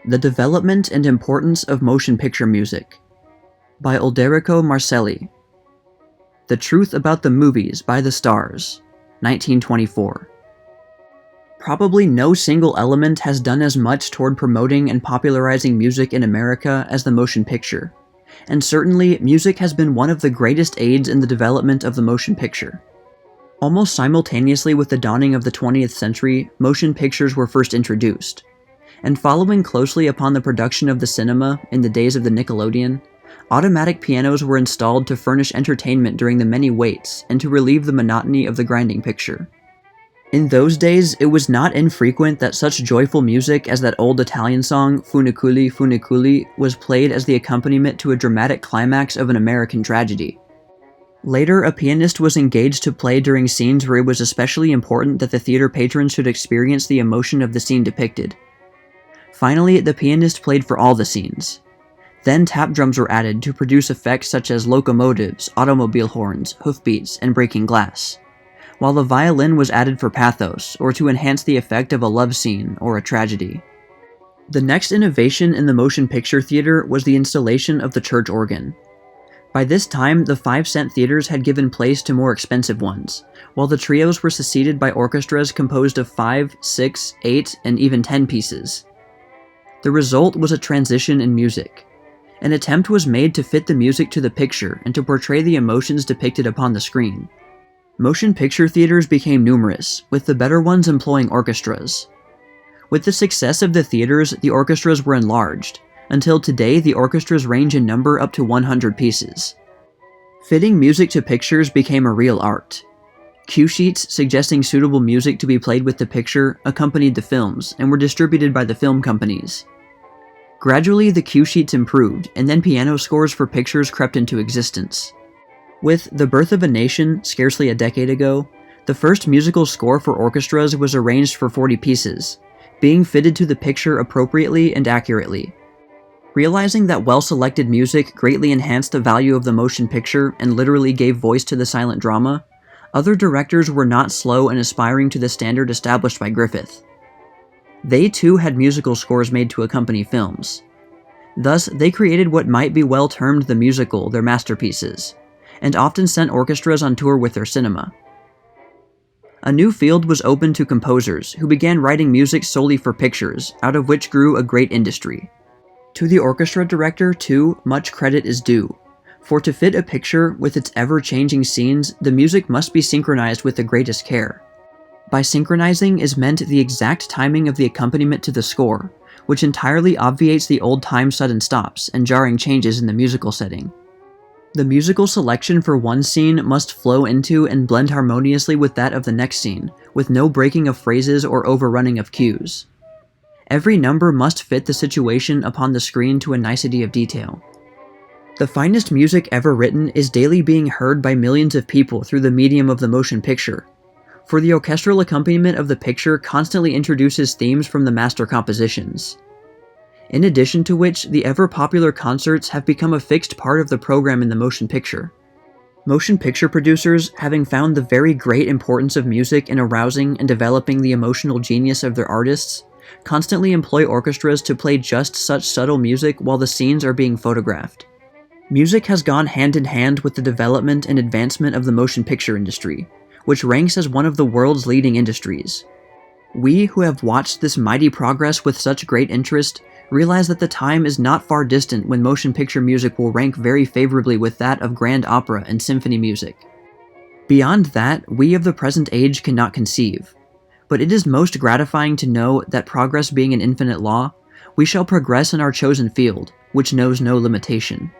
The Development and Importance of Motion Picture Music by Ulderico Marcelli. The Truth About the Movies by the Stars, 1924. Probably no single element has done as much toward promoting and popularizing music in America as the motion picture, and certainly music has been one of the greatest aids in the development of the motion picture. Almost simultaneously with the dawning of the 20th century, motion pictures were first introduced. And following closely upon the production of the cinema in the days of the Nickelodeon, automatic pianos were installed to furnish entertainment during the many waits and to relieve the monotony of the grinding picture. In those days, it was not infrequent that such joyful music as that old Italian song, Funiculi, Funiculi, was played as the accompaniment to a dramatic climax of an American tragedy. Later, a pianist was engaged to play during scenes where it was especially important that the theater patrons should experience the emotion of the scene depicted. Finally, the pianist played for all the scenes. Then tap drums were added to produce effects such as locomotives, automobile horns, hoofbeats, and breaking glass, while the violin was added for pathos, or to enhance the effect of a love scene or a tragedy. The next innovation in the motion picture theater was the installation of the church organ. By this time, the 5-cent theaters had given place to more expensive ones, while the trios were succeeded by orchestras composed of 5, 6, 8, and even 10 pieces. The result was a transition in music. An attempt was made to fit the music to the picture and to portray the emotions depicted upon the screen. Motion picture theaters became numerous, with the better ones employing orchestras. With the success of the theaters, the orchestras were enlarged. Until today, the orchestras range in number up to 100 pieces. Fitting music to pictures became a real art. Cue sheets suggesting suitable music to be played with the picture accompanied the films and were distributed by the film companies. Gradually, the cue sheets improved, and then piano scores for pictures crept into existence. With The Birth of a Nation, scarcely a decade ago, the first musical score for orchestras was arranged for 40 pieces, being fitted to the picture appropriately and accurately. Realizing that well-selected music greatly enhanced the value of the motion picture and literally gave voice to the silent drama, other directors were not slow in aspiring to the standard established by Griffith. They too had musical scores made to accompany films. Thus, they created what might be well termed the musical their masterpieces, and often sent orchestras on tour with their cinema. A new field was opened to composers who began writing music solely for pictures, out of which grew a great industry. To the orchestra director, too, much credit is due, for to fit a picture with its ever-changing scenes, the music must be synchronized with the greatest care. By synchronizing is meant the exact timing of the accompaniment to the score, which entirely obviates the old-time sudden stops and jarring changes in the musical setting. The musical selection for one scene must flow into and blend harmoniously with that of the next scene, with no breaking of phrases or overrunning of cues. Every number must fit the situation upon the screen to a nicety of detail. The finest music ever written is daily being heard by millions of people through the medium of the motion picture, for the orchestral accompaniment of the picture constantly introduces themes from the master compositions. In addition to which, the ever-popular concerts have become a fixed part of the program in the motion picture. Motion picture producers, having found the very great importance of music in arousing and developing the emotional genius of their artists, constantly employ orchestras to play just such subtle music while the scenes are being photographed. Music has gone hand in hand with the development and advancement of the motion picture industry, which ranks as one of the world's leading industries. We, who have watched this mighty progress with such great interest, realize that the time is not far distant when motion picture music will rank very favorably with that of grand opera and symphony music. Beyond that, we of the present age cannot conceive. But it is most gratifying to know that progress being an infinite law, we shall progress in our chosen field, which knows no limitation.